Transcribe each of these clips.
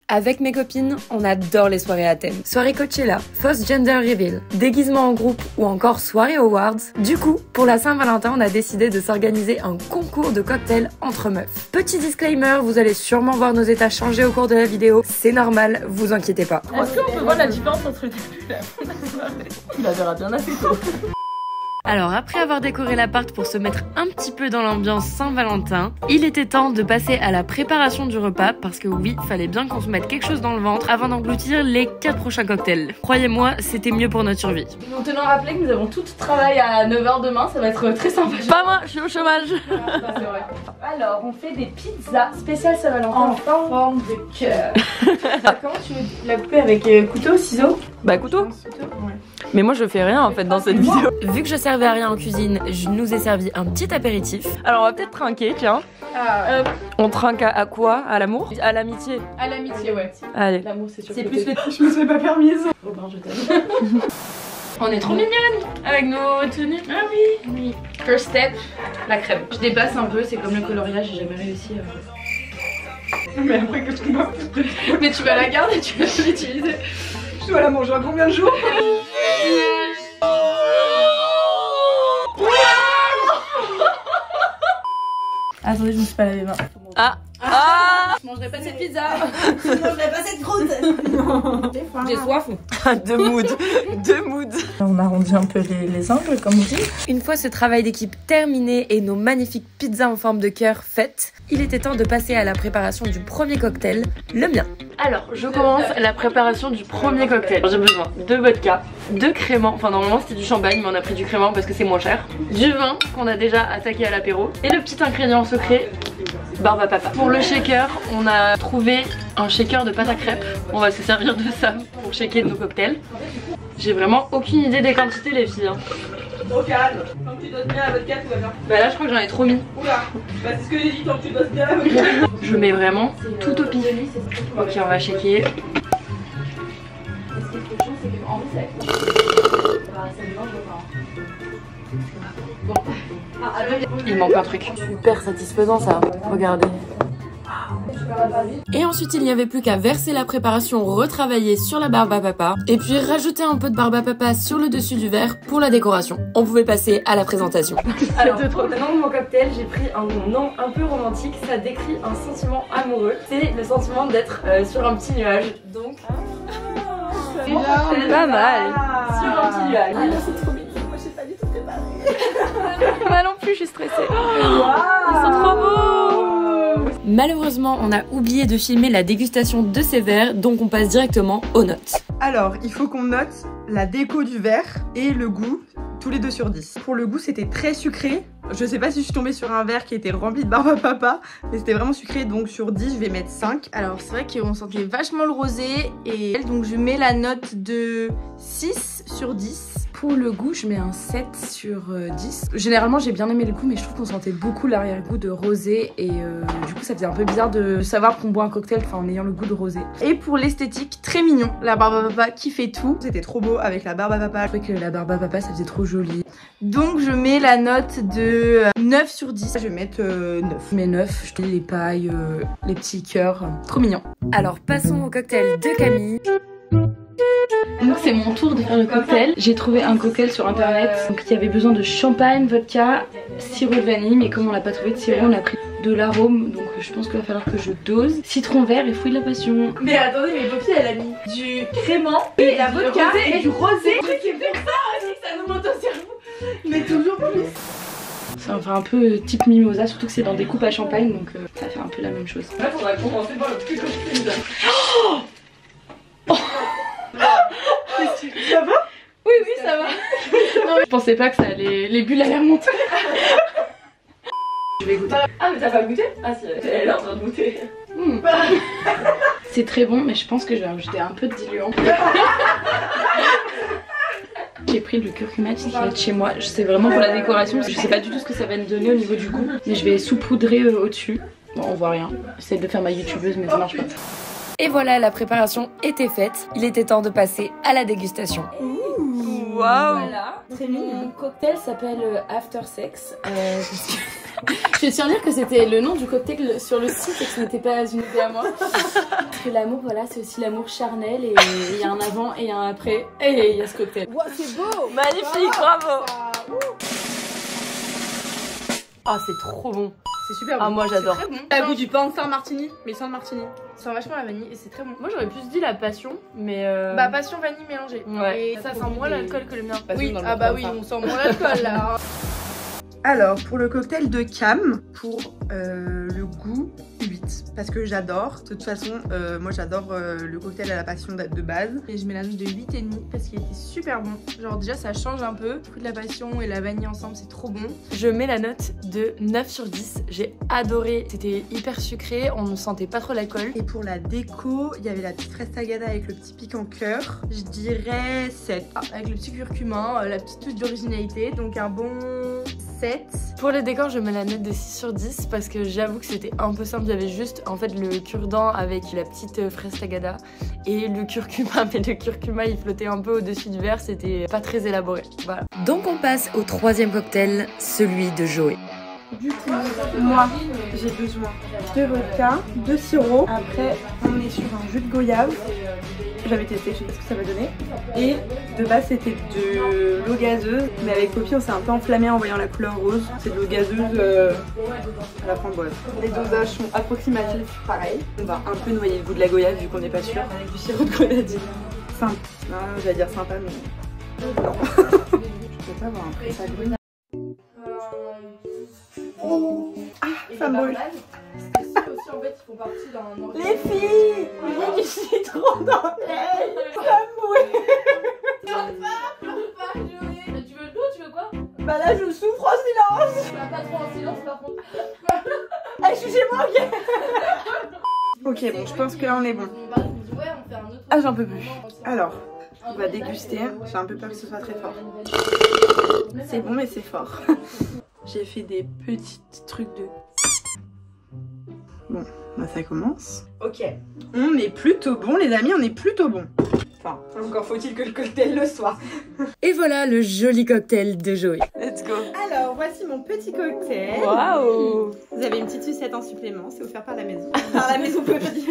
Avec mes copines, on adore les soirées à thème. Soirée Coachella, First Gender Reveal, déguisement en groupe ou encore soirée awards. Du coup, pour la Saint-Valentin, on a décidé de s'organiser un concours de cocktails entre meufs. Petit disclaimer, vous allez sûrement voir nos états changer au cours de la vidéo. C'est normal, vous inquiétez pas. Est-ce qu'on peut voir la différence entre le début et la fin de la soirée? Il la verra bien assez tôt. Alors après avoir décoré l'appart pour se mettre un petit peu dans l'ambiance Saint-Valentin, il était temps de passer à la préparation du repas parce que oui, fallait bien qu'on se mette quelque chose dans le ventre avant d'engloutir les 4 prochains cocktails. Croyez-moi, c'était mieux pour notre survie. Nous tenons à rappeler que nous avons toutes travail à 9h demain, ça va être très sympa. Pas moi, je suis au chômage. C'est vrai. Alors, on fait des pizzas spéciales Saint-Valentin en forme de cœur. Comment tu veux la couper, avec couteau, ciseaux? Bah couteau. Ouais. Mais moi je fais rien en fait dans cette vidéo. Vu que je servais à rien en cuisine, je nous ai servi un petit apéritif. Alors on va peut-être trinquer, tiens. On trinque à quoi? À l'amour? À l'amitié? À l'amitié, ouais. Allez. L'amour, c'est sûr. C'est plus les je me suis pas permise. Robin, je t'aime. On est trop mignonnes avec nos tenues. Ah oui. Oui. First step, la crème. Je dépasse un peu, c'est comme le coloriage, j'ai jamais réussi. Mais après que je dois. Mais tu vas la garder, tu vas l'utiliser. Je dois la manger à combien de jours? Attendez, je me suis pas lavé les mains. Ah. Je mangerai pas cette pizza. Je mangerai pas cette croûte. J'ai soif. Deux moods. Deux moods. On arrondit un peu les angles, comme on dit. Une fois ce travail d'équipe terminé et nos magnifiques pizzas en forme de cœur faites, il était temps de passer à la préparation du premier cocktail, le mien. Alors, je commence la préparation du premier cocktail. J'ai besoin de vodka, de crément, enfin normalement c'était du champagne mais on a pris du crément parce que c'est moins cher, du vin qu'on a déjà attaqué à l'apéro et le petit ingrédient secret, barbe à papa. Pour le shaker, on a trouvé un shaker de pâte à crêpes. On va se servir de ça pour shaker nos cocktails. J'ai vraiment aucune idée des quantités les filles. Au calme. Tant que tu doses bien la vodka, tout va bien. Bah là je crois que j'en ai trop mis. Oula. Bah c'est ce que j'ai dit, tant que tu doses bien la vodka. Je mets vraiment tout au pif. Ok, on va shaker. Il manque un truc. Super satisfaisant ça, regardez. Et ensuite il n'y avait plus qu'à verser la préparation retravaillée sur la barbe à papa et puis rajouter un peu de barbe à papa sur le dessus du verre pour la décoration. On pouvait passer à la présentation. Alors pour le nom de mon cocktail, j'ai pris un nom un peu romantique, ça décrit un sentiment amoureux. C'est le sentiment d'être sur un petit nuage. Donc pas mal. Sur un petit nuage. C'est trop mignon, moi j'ai pas du tout préparé. Moi non plus, je suis stressée. Ils sont trop beaux. Malheureusement, on a oublié de filmer la dégustation de ces verres, donc on passe directement aux notes. Alors, il faut qu'on note la déco du verre et le goût, tous les 2 sur 10. Pour le goût, c'était très sucré. Je sais pas si je suis tombée sur un verre qui était rempli de barbe à papa, mais c'était vraiment sucré, donc sur 10, je vais mettre 5. Alors c'est vrai qu'on sentait vachement le rosé et donc je mets la note de 6 sur 10. Pour le goût, je mets un 7 sur 10. Généralement, j'ai bien aimé le goût, mais je trouve qu'on sentait beaucoup l'arrière-goût de rosé et du coup, ça faisait un peu bizarre de savoir qu'on boit un cocktail en ayant le goût de rosé. Et pour l'esthétique, très mignon. La barbe à papa qui fait tout. C'était trop beau avec la barbe à papa. Je trouvais que la barbe à papa, ça faisait trop joli. Donc, je mets la note de 9 sur 10. Je vais mettre 9. Je mets 9, je mets les pailles, les petits cœurs. Trop mignon. Alors, passons au cocktail de Camille. Donc c'est mon tour de faire le cocktail. J'ai trouvé un cocktail sur internet. Donc il y avait besoin de champagne, vodka, sirop de vanille. Mais comme on n'a pas trouvé de sirop, on a pris de l'arôme. Donc je pense qu'il va falloir que je dose. Citron vert et fruits de la passion. Mais attendez, mais Poppy elle a mis du crément et la vodka et du rosé. C'est pour ça aussi que ça nous monte au cerveau. Mais toujours plus. Ça va faire un peu type mimosa, surtout que c'est dans des coupes à champagne. Donc ça va faire un peu la même chose. Là faudrait commencer par le plus cocktail. Ça va? Oui, ça va. Non, je pensais pas que ça allait. Les bulles allaient remonter. Je vais goûter. Ah, mais t'as pas goûté? Ah, si, Elle est en train de goûter. C'est très bon, mais je pense que je vais rajouter un peu de diluant. J'ai pris le curcuma qui va être chez moi. C'est vraiment pour la décoration. Je sais pas du tout ce que ça va me donner au niveau du goût. Mais je vais saupoudrer au-dessus. Bon, on voit rien. J'essaie de faire ma youtubeuse, mais ça marche pas. Et voilà, la préparation était faite. Il était temps de passer à la dégustation. Waouh! Voilà. Très mignon. Mon cocktail s'appelle After Sex. Je vais te dire que c'était le nom du cocktail sur le site et que ce n'était pas une idée à moi. Parce que l'amour, voilà, c'est aussi l'amour charnel et il y a un avant et un après et il y a ce cocktail. Wow, c'est beau. Magnifique, bravo. Ah, c'est trop bon. C'est super bon. Ah, moi j'adore. Bon. T'as le goût du pain sans martini, mais sans martini. Ça sent vachement la vanille et c'est très bon. Moi j'aurais plus dit la passion, mais Bah passion vanille mélangée. Ouais. Et ça sent moins l'alcool que le mien. Oui, ah bah oui, on sent moins l'alcool là. Alors, pour le cocktail de Cam, pour le goût, 8. Parce que j'adore. De toute façon, moi j'adore le cocktail à la passion de base. Et je mets la note de 8,5 parce qu'il était super bon. Genre déjà ça change un peu. Le fruit de la passion et la vanille ensemble, c'est trop bon. je mets la note de 9 sur 10. J'ai adoré. C'était hyper sucré, on ne sentait pas trop l'alcool. Et pour la déco, il y avait la petite fraise tagada avec le petit pic en cœur. Je dirais 7. Ah, avec le petit curcuma, la petite touche d'originalité. Donc un bon 7. Pour le décor, je mets la note de 6 sur 10 parce que j'avoue que c'était un peu simple. Il y avait juste en fait le cure-dent avec la petite fraise tagada et le curcuma. Mais le curcuma il flottait un peu au-dessus du verre, c'était pas très élaboré. Voilà. Donc on passe au troisième cocktail, celui de Joey. Du coup, moi, j'ai besoin de vodka, de sirop. Après, on est sur un jus de goyave. J'avais testé, je sais pas ce que ça va donner. Et de base, c'était de l'eau gazeuse. Mais avec Poppy, on s'est un peu enflammé en voyant la couleur rose. C'est de l'eau gazeuse à la framboise. Les dosages sont approximatifs, pareil. On va un peu noyer le goût de la goyave vu qu'on n'est pas sûr. Avec du sirop de grenadine. Simple. Non, j'allais dire sympa, mais non. Je peux pas avoir un prix ça brûle. Ah, ça me brûle. Aussi, en fait, ils font partie d'un Les filles, il y a du citron dans l'aile. Ça me brûle. Tu veux de l'eau, tu veux quoi? Bah là, je souffre en silence. Pas trop en silence par contre. Ah, je suis chez moi, ok. Ok, bon, je pense que là, on est bon. Ah, j'en peux plus. Alors, on va déguster. J'ai un peu peur que ce soit très fort. C'est bon, mais c'est fort. J'ai fait des petits trucs de... Bon, bah ça commence. Ok, on est plutôt bon les amis, on est plutôt bon. Enfin, encore faut-il que le cocktail le soit. Et voilà le joli cocktail de Joey. Let's go. Alors, voici mon petit cocktail. Waouh. Vous avez une petite sucette en supplément, c'est offert par la maison. Par la maison Poppy.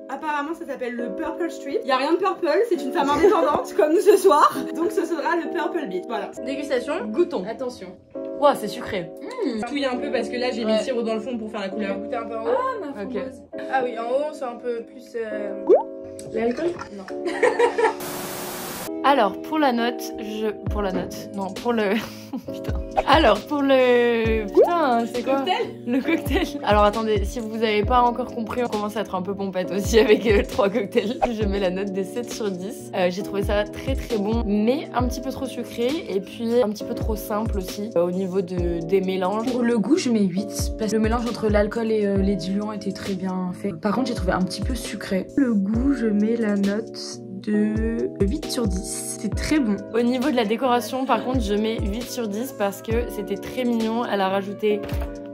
Apparemment, ça s'appelle le Purple Street. Il n'y a rien de purple, c'est une femme indépendante comme ce soir. Donc ce sera le Purple Beat. Voilà. Dégustation. Goûtons. Attention. Wow, c'est sucré. Touille un peu parce que là, j'ai mis le sirop dans le fond pour faire la couleur. Goûter un peu en haut. Ah, ma framboise. Ah oui, en haut, on sent un peu plus... L'alcool? Non. Alors, pour la note, pour le... Putain. Alors, pour le... Putain, c'est quoi? Le cocktail. Alors, attendez, si vous n'avez pas encore compris, on commence à être un peu pompette aussi avec 3 cocktails. Je mets la note de 7 sur 10. J'ai trouvé ça très très bon, mais un petit peu trop sucré et puis un petit peu trop simple aussi au niveau des mélanges. Pour le goût, je mets 8 parce que le mélange entre l'alcool et les diluants était très bien fait. Par contre, j'ai trouvé un petit peu sucré. Le goût, je mets la note de 8 sur 10. C'est très bon. Au niveau de la décoration, par contre, je mets 8 sur 10 parce que c'était très mignon. Elle a rajouté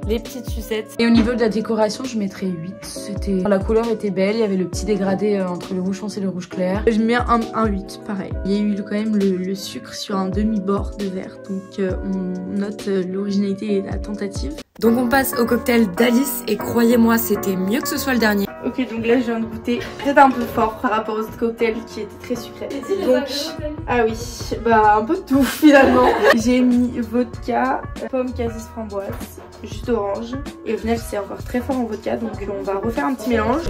les petites sucettes. Et au niveau de la décoration, je mettrais 8. La couleur était belle, il y avait le petit dégradé entre le rouge foncé et le rouge clair. Je mets un 8, pareil. Il y a eu quand même le sucre sur un demi-bord de verre, donc on note l'originalité et la tentative. Donc on passe au cocktail d'Alice et croyez-moi, c'était mieux que ce soit le dernier. Ok, donc là je viens de goûter peut-être un peu fort par rapport aux autres cocktails qui étaient très sucrés. Donc, ah oui, bah un peu de tout finalement. J'ai mis vodka, pomme, cassis, framboise, jus d'orange. Et au final c'est encore très fort en vodka, donc on va refaire un petit mélange.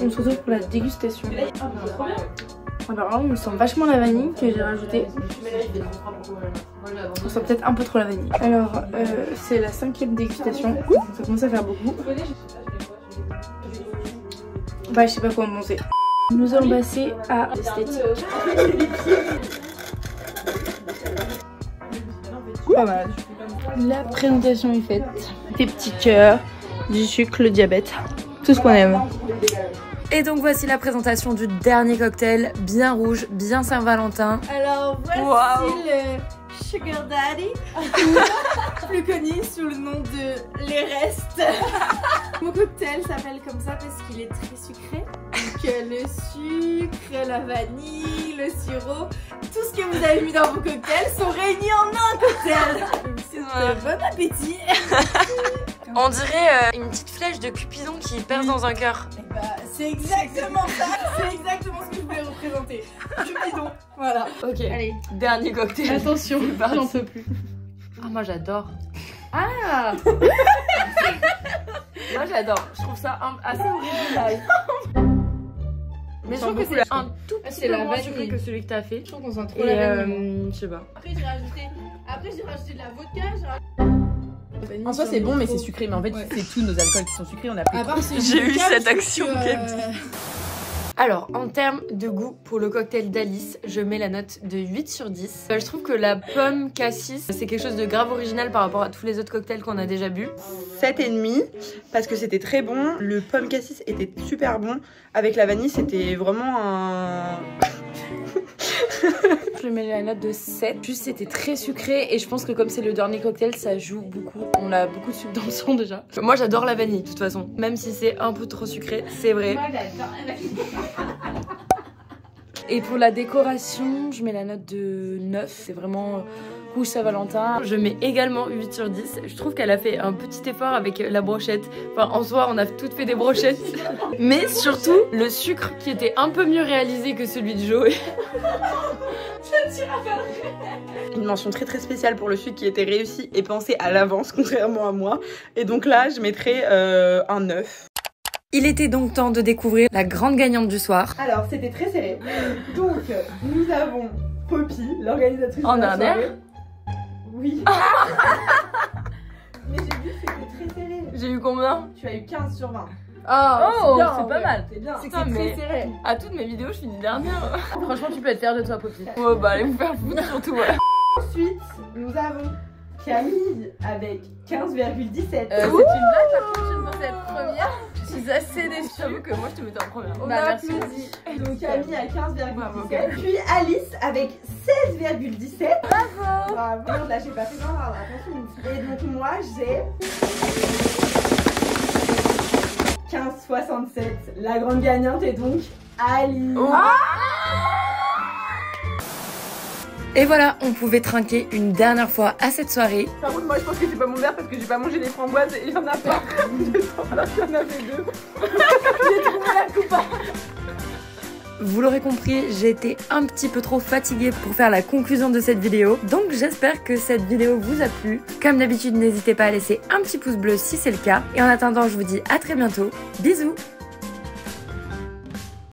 On se retrouve pour la dégustation. Alors là on sent vachement la vanille que j'ai rajoutée. On sent peut-être un peu trop la vanille. Alors c'est la 5e dégustation, ça commence à faire beaucoup. Bah je sais pas quoi en penser. Nous allons passer à l'esthétique. Pas mal. La présentation est faite. Des petits cœurs, du sucre, le diabète, tout ce qu'on aime. Et donc voici la présentation du dernier cocktail, bien rouge, bien Saint-Valentin. Alors voici le Sugar Daddy, plus connu sous le nom de Les Restes. Mon cocktail s'appelle comme ça parce qu'il est très sucré. Donc le sucre, la vanille, le sirop, tout ce que vous avez mis dans vos cocktails sont réunis en un cocktail. Bon appétit. On dirait une petite flèche de Cupidon qui perce dans un cœur. Bah, c'est exactement ça, c'est exactement ce que je voulais représenter. Cupidon, voilà. Ok, Allez, dernier cocktail. attention, j'en peux plus. Ah, moi j'adore. Ah. Moi j'adore, je trouve ça assez original. Mais je trouve que c'est un tout petit peu moins sucré que celui que t'as fait. Je trouve qu'on sent trop la vanille. Je sais pas. Après j'ai rajouté de la vodka. En soi c'est bon mais c'est sucré, mais en fait c'est tous nos alcools qui sont sucrés, on a pris. J'ai eu cette action Alors, en termes de goût, pour le cocktail d'Alice, je mets la note de 8 sur 10. Je trouve que la pomme cassis, c'est quelque chose de grave original par rapport à tous les autres cocktails qu'on a déjà bu. 7,5 parce que c'était très bon. Le pomme cassis était super bon. Avec la vanille, c'était vraiment un... Je mets la note de 7. Juste c'était très sucré et je pense que comme c'est le dernier cocktail, ça joue beaucoup. On a beaucoup de sucre dans le sang déjà. Moi j'adore la vanille de toute façon. Même si c'est un peu trop sucré, c'est vrai. Moi j'adore la vanille. Et pour la décoration, je mets la note de 9. C'est vraiment rouge Saint-Valentin. Je mets également 8 sur 10. Je trouve qu'elle a fait un petit effort avec la brochette. Enfin, en soi, on a toutes fait des brochettes. Mais surtout, le sucre qui était un peu mieux réalisé que celui de Joey. Une mention très très spéciale pour le sucre qui était réussi et pensé à l'avance, contrairement à moi. Et donc là, je mettrais un 9. Il était donc temps de découvrir la grande gagnante du soir. Alors, c'était très serré. Donc, nous avons Poppy, l'organisatrice en de la dernière. soirée. Oui. Mais j'ai vu que c'était très serré. J'ai eu combien? Tu as eu 15 sur 20. Oh, bien, c'est pas mal. C'est bien. C'est que c'est très serré. À toutes mes vidéos, je finis dernière. Franchement, tu peux être fière de toi, Poppy. Ouais, bah allez vous faire foutre surtout. Voilà. Ensuite, nous avons Camille avec 15,17. C'est une blague, par contre, je ne pensais être première. Je suis assez déçue. J'avoue que moi je te mettais en première. On Bah, a merci. applaudi. Donc Camille à 15,17. Okay. Puis Alice avec 16,17. Bravo. Bravo. Là j'ai pas fait grand bravo. Attention. Et donc moi j'ai 15,67. La grande gagnante est donc Alice. Oh. Et voilà, on pouvait trinquer une dernière fois à cette soirée. Par contre moi je pense que c'est pas mon verre parce que j'ai pas mangé les framboises et il y en a pas. Alors qu'il y en avait 2. J'ai trouvé la coupe. Vous l'aurez compris, j'ai été un petit peu trop fatiguée pour faire la conclusion de cette vidéo. Donc j'espère que cette vidéo vous a plu. Comme d'habitude, n'hésitez pas à laisser un petit pouce bleu si c'est le cas. Et en attendant, je vous dis à très bientôt. Bisous!